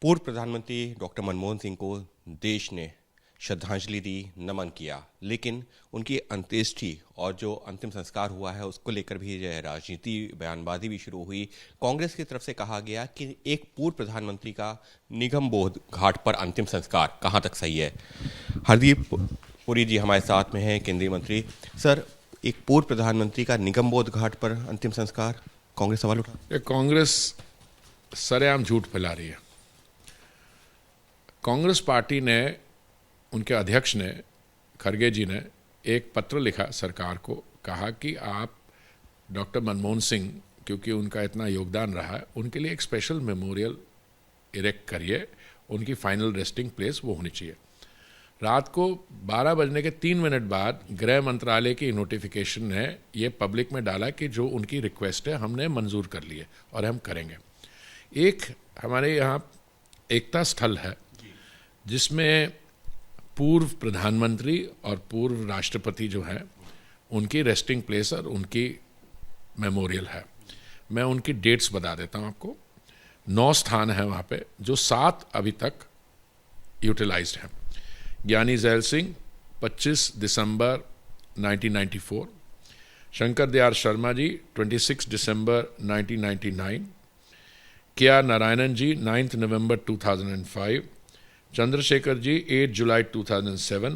पूर्व प्रधानमंत्री डॉक्टर मनमोहन सिंह को देश ने श्रद्धांजलि दी, नमन किया, लेकिन उनकी अंत्येष्टि और जो अंतिम संस्कार हुआ है उसको लेकर भी जो है राजनीति बयानबाजी भी शुरू हुई। कांग्रेस की तरफ से कहा गया कि एक पूर्व प्रधानमंत्री का निगम बोध घाट पर अंतिम संस्कार कहां तक सही है। हरदीप पुरी जी हमारे साथ में हैं, केंद्रीय मंत्री। सर, एक पूर्व प्रधानमंत्री का निगम बोध घाट पर अंतिम संस्कार, कांग्रेस सवाल उठा। कांग्रेस सरेआम झूठ फैला रही है। कांग्रेस पार्टी ने, उनके अध्यक्ष ने, खरगे जी ने एक पत्र लिखा सरकार को, कहा कि आप डॉक्टर मनमोहन सिंह, क्योंकि उनका इतना योगदान रहा है, उनके लिए एक स्पेशल मेमोरियल इरेक्ट करिए, उनकी फाइनल रेस्टिंग प्लेस वो होनी चाहिए। रात को 12 बजने के 3 मिनट बाद गृह मंत्रालय की नोटिफिकेशन ने ये पब्लिक में डाला कि जो उनकी रिक्वेस्ट है हमने मंजूर कर ली है और हम करेंगे। एक हमारे यहाँ एकता स्थल है जिसमें पूर्व प्रधानमंत्री और पूर्व राष्ट्रपति जो हैं उनकी रेस्टिंग प्लेस और उनकी मेमोरियल है। मैं उनकी डेट्स बता देता हूँ आपको। 9 स्थान है वहाँ पे, जो 7 अभी तक यूटिलाइज्ड हैं। ज्ञानी जैल सिंह 25 दिसंबर 1994, शंकर दयाल शर्मा जी 26 दिसंबर 1999, के आर नारायणन जी 9 नवंबर 2005, चंद्रशेखर जी 8 जुलाई 2007,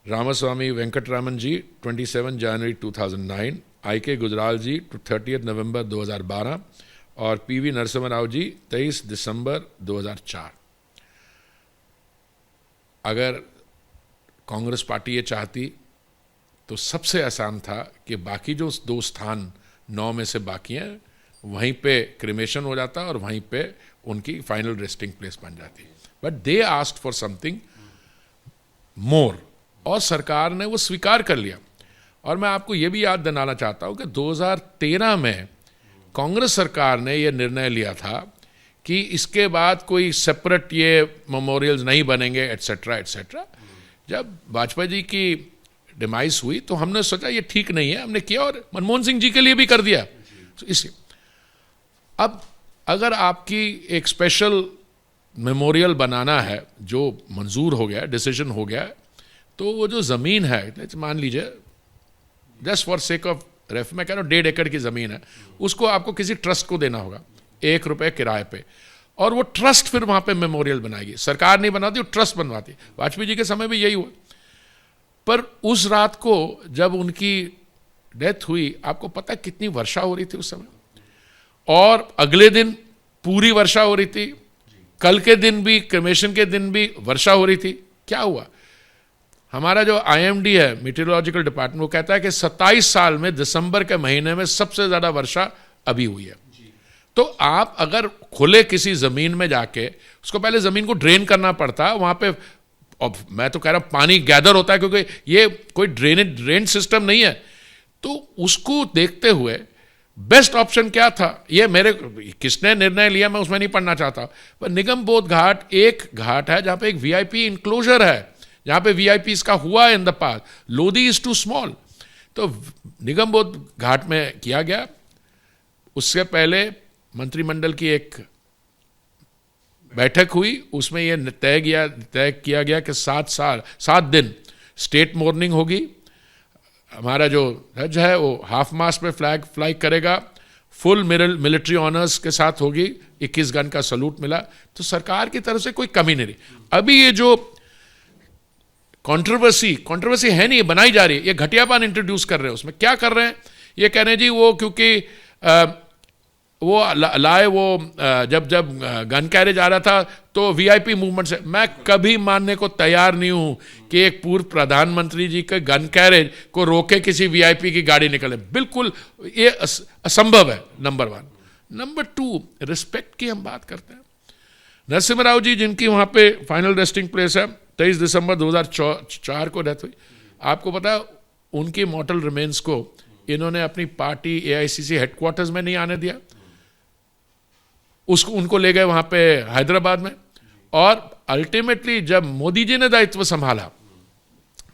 रामास्वामी वेंकटरामन जी 27 जनवरी 2009, आई के गुजराल जी 30 नवंबर 2012 और पीवी नरसिम्हा राव जी 23 दिसंबर 2004। अगर कांग्रेस पार्टी ये चाहती तो सबसे आसान था कि बाकी जो 2 स्थान 9 में से बाकी हैं वहीं पे क्रिमेशन हो जाता और वहीं पे उनकी फाइनल रेस्टिंग प्लेस बन जाती। But they asked for something more और सरकार ने वो स्वीकार कर लिया। और मैं आपको ये भी याद दिलाना चाहता हूँ कि 2013 में कांग्रेस सरकार ने ये निर्णय लिया था कि इसके बाद कोई सेपरेट ये मेमोरियल्स नहीं बनेंगे, एटसेट्रा एटसेट्रा। जब वाजपेयी जी की डिमाइस हुई तो हमने सोचा ये ठीक नहीं है, हमने किया और मनमोहन सिंह जी के लिए भी कर दिया। इसलिए अब अगर आपकी एक स्पेशल मेमोरियल बनाना है जो मंजूर हो गया, डिसीजन हो गया, तो वो जो ज़मीन है, मान लीजिए जस्ट फॉर सेक ऑफ रेफ मैं कह रहा हूँ 1.5 एकड़ की ज़मीन है, उसको आपको किसी ट्रस्ट को देना होगा 1 रुपये किराए पे, और वो ट्रस्ट फिर वहाँ पे मेमोरियल बनाएगी। सरकार नहीं बनाती, वो ट्रस्ट बनवाती। वाजपेयी जी के समय भी यही हुआ। पर उस रात को जब उनकी डेथ हुई, आपको पता है कितनी वर्षा हो रही थी उस समय, और अगले दिन पूरी वर्षा हो रही थी, कल के दिन भी, क्रिमेशन के दिन भी वर्षा हो रही थी। क्या हुआ? हमारा जो IMD है, मीटेरोलॉजिकल डिपार्टमेंट, वो कहता है कि 27 साल में दिसंबर के महीने में सबसे ज़्यादा वर्षा अभी हुई है। तो आप अगर खुले किसी ज़मीन में जाके, उसको पहले ज़मीन को ड्रेन करना पड़ता है वहाँ पे, और मैं तो कह रहा हूँ पानी गैदर होता है क्योंकि ये कोई ड्रेन सिस्टम नहीं है। तो उसको देखते हुए बेस्ट ऑप्शन क्या था, ये मेरे किसने निर्णय लिया मैं उसमें नहीं पढ़ना चाहता, पर निगम बोध घाट एक घाट है जहाँ पे एक VIP इंक्लोजर है, जहाँ पे VIPs का हुआ in the past. Lodhi is too small, तो निगम बोध घाट में किया गया। उससे पहले मंत्रिमंडल की एक बैठक हुई, उसमें यह तय किया गया कि 7 दिन स्टेट मॉर्निंग होगी। हमारा जो जज है वो हाफ मास्ट में फ्लैग फ्लाई करेगा, फुल मिलिट्री ऑनर्स के साथ होगी, 21 गन का सलूट मिला। तो सरकार की तरफ से कोई कमी नहीं रही। अभी ये जो कंट्रोवर्सी है नहीं, बनाई जा रही है, ये घटियापन इंट्रोड्यूस कर रहे हैं। उसमें क्या कर रहे हैं, ये कह रहे हैं जी वो क्योंकि वो लाए, वो जब गन कैरेज आ रहा था तो VIP मूवमेंट से। मैं कभी मानने को तैयार नहीं हूं कि एक पूर्व प्रधानमंत्री जी के गन कैरेज को रोके किसी VIP की गाड़ी निकले। बिल्कुल ये असंभव है, नंबर 1। नंबर 2, रिस्पेक्ट की हम बात करते हैं। नरसिम्हा राव जी, जिनकी वहां पे फाइनल रेस्टिंग प्लेस है, 23 दिसंबर 2004 को डेथ हुई। आपको पता है उनकी मॉर्टल रिमेन्स को इन्होंने अपनी पार्टी AICC हेडक्वार्टर्स में नहीं आने दिया, उनको ले गए वहां पे हैदराबाद में। और अल्टीमेटली जब मोदी जी ने दायित्व संभाला,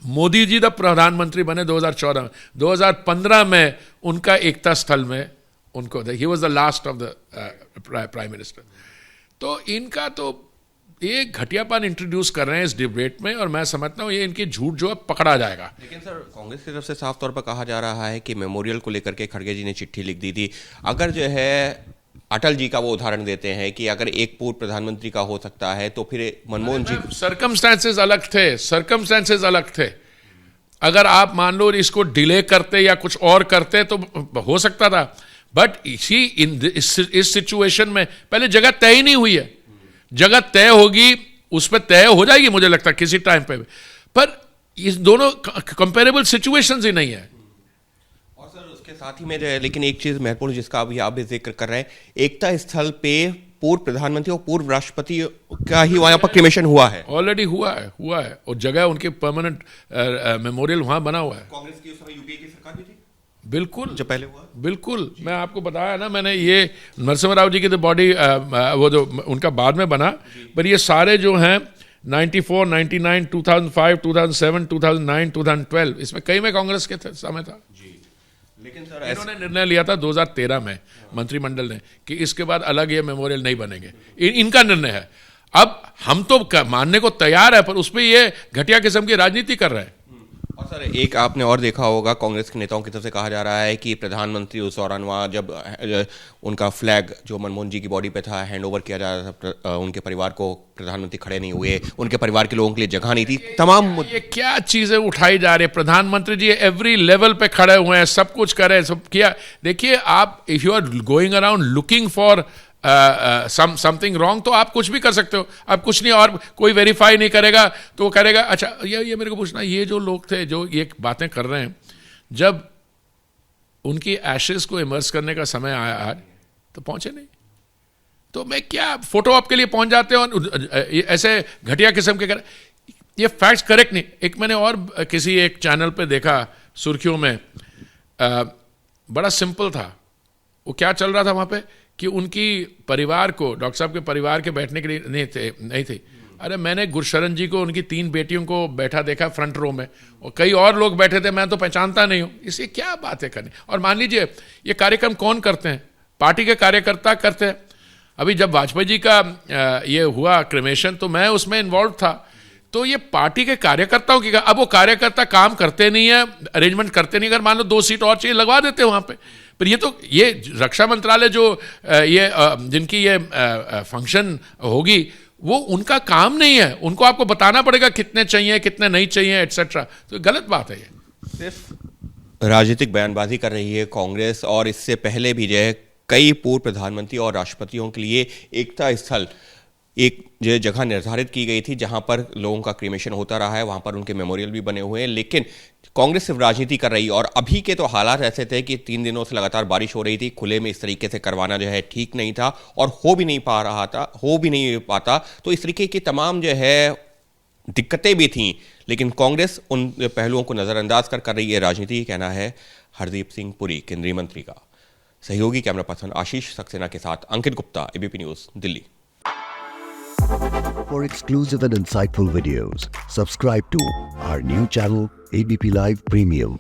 मोदी जी जब प्रधानमंत्री बने 2014 में, 2015 में उनका एकता स्थल में उनको, he was the last of the prime minister. तो इनका तो ये घटियापन इंट्रोड्यूस कर रहे हैं इस डिबेट में, और मैं समझता हूँ ये इनकी झूठ जो है पकड़ा जाएगा। लेकिन सर, कांग्रेस की तरफ से साफ तौर पर कहा जा रहा है कि मेमोरियल को लेकर के खड़गे जी ने चिट्ठी लिख दी थी। अगर जो है अटल जी का वो उदाहरण देते हैं कि अगर एक पूर्व प्रधानमंत्री का हो सकता है तो फिर मनमोहन जी, सर्कमस्टेंसेस अलग थे, सर्कमस्टेंसेस अलग थे। अगर आप मान लो इसको डिले करते या कुछ और करते तो हो सकता था, बट इस सिचुएशन में पहले जगह तय ही नहीं हुई है। जगह तय होगी, उस पर तय हो जाएगी मुझे लगता है किसी टाइम पे, पर इस दोनों कंपेरेबल सिचुएशंस ही नहीं है। और सर उसके साथ ही में जो है, लेकिन एक चीज महत्वपूर्ण जिसका अभी आप भी जिक्र कर रहे हैं, एकता स्थल पे पूर्व प्रधानमंत्री और पूर्व राष्ट्रपति का ही वहां पर क्रिमेशन हुआ है, ऑलरेडी हुआ है और जगह उनके परमानेंट मेमोरियल वहां बना हुआ है। कांग्रेस की उस समय यूपीए की सरकार भी थी बिल्कुल, जो पहले हुआ। बिल्कुल, मैं आपको बताया ना, मैंने ये नरसिम्हा राव जी की तो बॉडी वो जो उनका बाद में बना, पर ये सारे जो हैं 94, 99, 2005, 2007, 2009, 2012, इसमें कई में कांग्रेस के समय था। लेकिन सर इन्होंने निर्णय लिया था 2013 में मंत्रिमंडल ने कि इसके बाद अलग ये मेमोरियल नहीं बनेंगे, इनका निर्णय है। अब हम तो मानने को तैयार है, पर उस पर ये घटिया किस्म की राजनीति कर रहे हैं। और सर एक आपने और देखा होगा, कांग्रेस के नेताओं की तरफ से कहा जा रहा है कि प्रधानमंत्री उस दौरान वहाँ जब उनका फ्लैग जो मनमोहन जी की बॉडी पे था हैंड ओवर किया जा रहा था, उनके परिवार को, प्रधानमंत्री खड़े नहीं हुए, उनके परिवार के लोगों के लिए जगह नहीं थी। तमाम ये क्या चीजें उठाई जा रही है। प्रधानमंत्री जी एवरी लेवल पे खड़े हुए हैं, सब कुछ करे, सब किया। देखिए आप, if you are going around looking for something wrong, तो आप कुछ भी कर सकते हो। आप कुछ नहीं, और कोई वेरीफाई नहीं करेगा तो वो करेगा। अच्छा, ये मेरे को पूछना, ये जो लोग थे जो ये बातें कर रहे हैं, जब उनकी एशेस को इमर्स करने का समय आया तो पहुंचे नहीं, तो मैं क्या फोटो आपके लिए पहुंच जाते हो ऐसे घटिया किस्म के कर, ये फैक्ट्स करेक्ट नहीं। एक मैंने और किसी एक चैनल पे देखा सुर्खियों में, बड़ा सिंपल था वो, क्या चल रहा था वहां पे कि उनकी परिवार को, डॉक्टर साहब के परिवार के बैठने के लिए नहीं थे। अरे मैंने गुरशरण जी को, उनकी 3 बेटियों को बैठा देखा फ्रंट रो में, और कई और लोग बैठे थे, मैं तो पहचानता नहीं हूं। इससे क्या बातें करनी। और मान लीजिए ये कार्यक्रम कौन करते हैं, पार्टी के कार्यकर्ता करते हैं। अभी जब वाजपेयी जी का ये हुआ क्रिमेशन, तो मैं उसमें इन्वॉल्व था, तो ये पार्टी के कार्यकर्ताओं की, अब वो कार्यकर्ता काम करते नहीं है, अरेंजमेंट करते नहीं। अगर मान लो 2 सीट और चाहिए, लगवा देते हैं वहां पे। पर ये रक्षा मंत्रालय जो ये जिनकी ये फंक्शन होगी, वो उनका काम नहीं है। उनको आपको बताना पड़ेगा कितने चाहिए, कितने नहीं चाहिए, एटसेट्रा। तो गलत बात है। ये सिर्फ राजनीतिक बयानबाजी कर रही है कांग्रेस, और इससे पहले भी जो है कई पूर्व प्रधानमंत्री और राष्ट्रपतियों के लिए एकता स्थल, एक जो जगह निर्धारित की गई थी जहां पर लोगों का क्रिमेशन होता रहा है, वहां पर उनके मेमोरियल भी बने हुए हैं। लेकिन कांग्रेस सिर्फ राजनीति कर रही, और अभी के तो हालात ऐसे थे कि 3 दिनों से लगातार बारिश हो रही थी, खुले में इस तरीके से करवाना जो है ठीक नहीं था, और हो भी नहीं पाता। तो इस तरीके की तमाम जो है दिक्कतें भी थीं, लेकिन कांग्रेस उन पहलुओं को नजरअंदाज कर रही है राजनीति, कहना है हरदीप सिंह पुरी, केंद्रीय मंत्री का। सहयोगी कैमरा पर्सन आशीष सक्सेना के साथ Ankit Gupta, ABP news, Delhi. For exclusive and insightful videos, subscribe to our new channel ABP Live Premium.